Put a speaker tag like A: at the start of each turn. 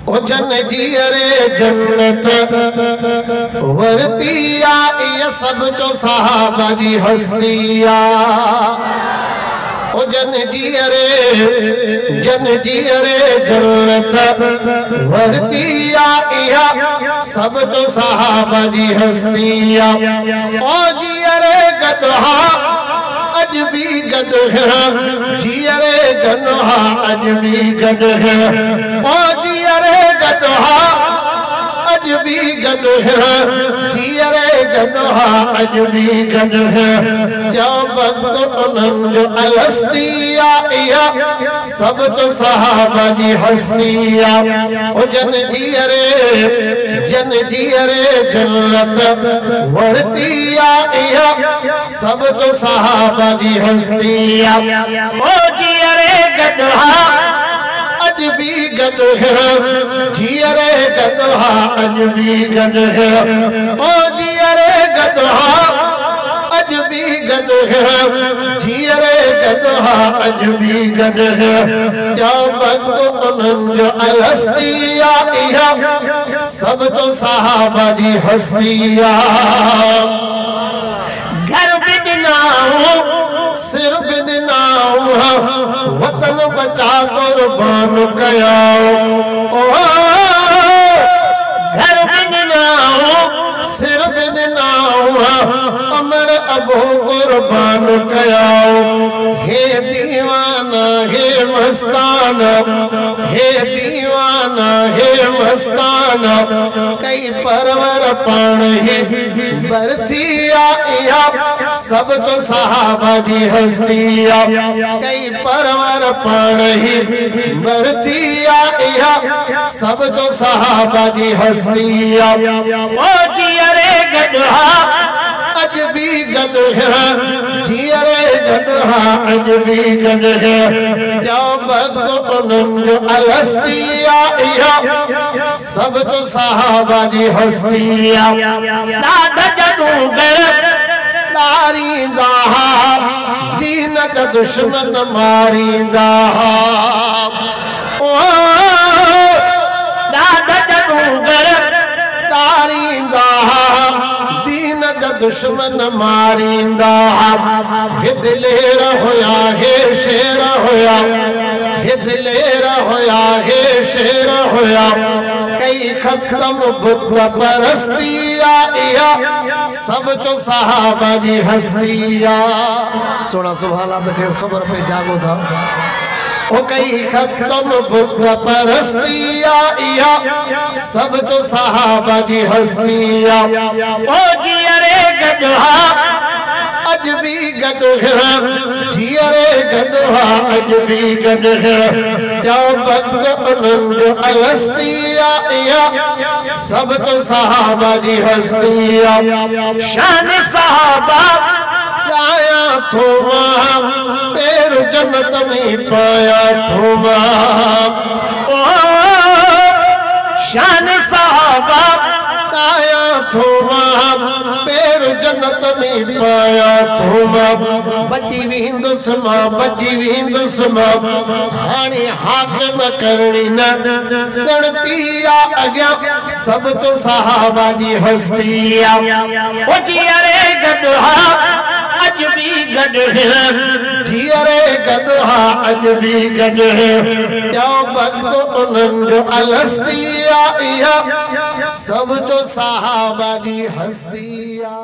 A: ओ जन जी अरे जन्नत वरतिया ये सब जो सहाबा जी हस्तिया। ओ जन जी अरे जन्नत वरतिया या सब जो सहाबा जी हस्तिया। ओ जी अरे गदहा अज भी गद है जी अरे गदहा अज भी गद है। ओ जी अरे गदहा अज भी गद है जी अरे गदहा अज भी गद है। जो वक्त उन्हनि जो अलस्तिया या सब तो सहाबा जी हस्तिया। ओ जन जी अरे जन्नत वरतिया या सब तो सहाबा जी हस्तिया। ओ जी अरे गदहा अज भी गद है जी अरे गदहा अज भी गद है। ओ जी अरे गदहा अज भी गद है जी अरे गदहा अज भी गद है। जो वक्त उन्हनि जो अलस्तिया या सब तो सहाबा जी हस्तिया। घर बिदनाऊ सिर बिदनाऊ वतन बचा कुर्बान कयाओ। घर बिदनाऊ सिर बिदनाऊ अमर अबो कुर्बान कयाओ। हे दीवाना हे मस्ताना हे दीवाना हे मस्ताना कई परवर पान ही बरथिया या सब तो सहाबा जी हस्तिया। कई परवर पान ही बरथिया या सब तो सहाबा जी हस्तिया। ओ जी अरे गदहा अज भी गद है जी अरे गदहा अज भी गद है। जो वक्त उन्हनि जो अलस्तिया या सब तो सहाबा जी हस्तिया। दादा जदूगर दारींदा दीन का दुश्मन मारींदा। ओ दादा जदूगर दारींदा दीन का दुश्मन मारींदा। हे दिलेर होया हे शेर होया हे दिलेर होया हे शेर होया। कई खत्म बुत परस्तिया या सब तो सहाबा जी हस्तिया। सोना सुभान अल्लाह खबर पे जागो था। ओ कई खत्म बुत परस्तिया या सब तो सहाबा जी हस्तिया। ओ जी अरे गदहा अज भी गद है जी अरे गदहा अज भी गद है। जो वक्त उन्हनि जो अलस्तिया या सब तो सहाबा जी हस्तिया। शान सहाबा गाया थोमा पैर जन्नत में पाया थोमा। ओ शान सहाबा गाया थोमा पैर जन्नत में पाया थोमा। बची विंदुसमा हाणे हाकिम करणी न गणतिया अग्या सब तो सहाबा जी हस्तिया। ओ जी अरे गदहा अज भी गद है जी अरे गदहा अज भी गद है। जो वक्त उन्हनि जो अलस्तिया या सब तो सहाबा जी हस्तिया।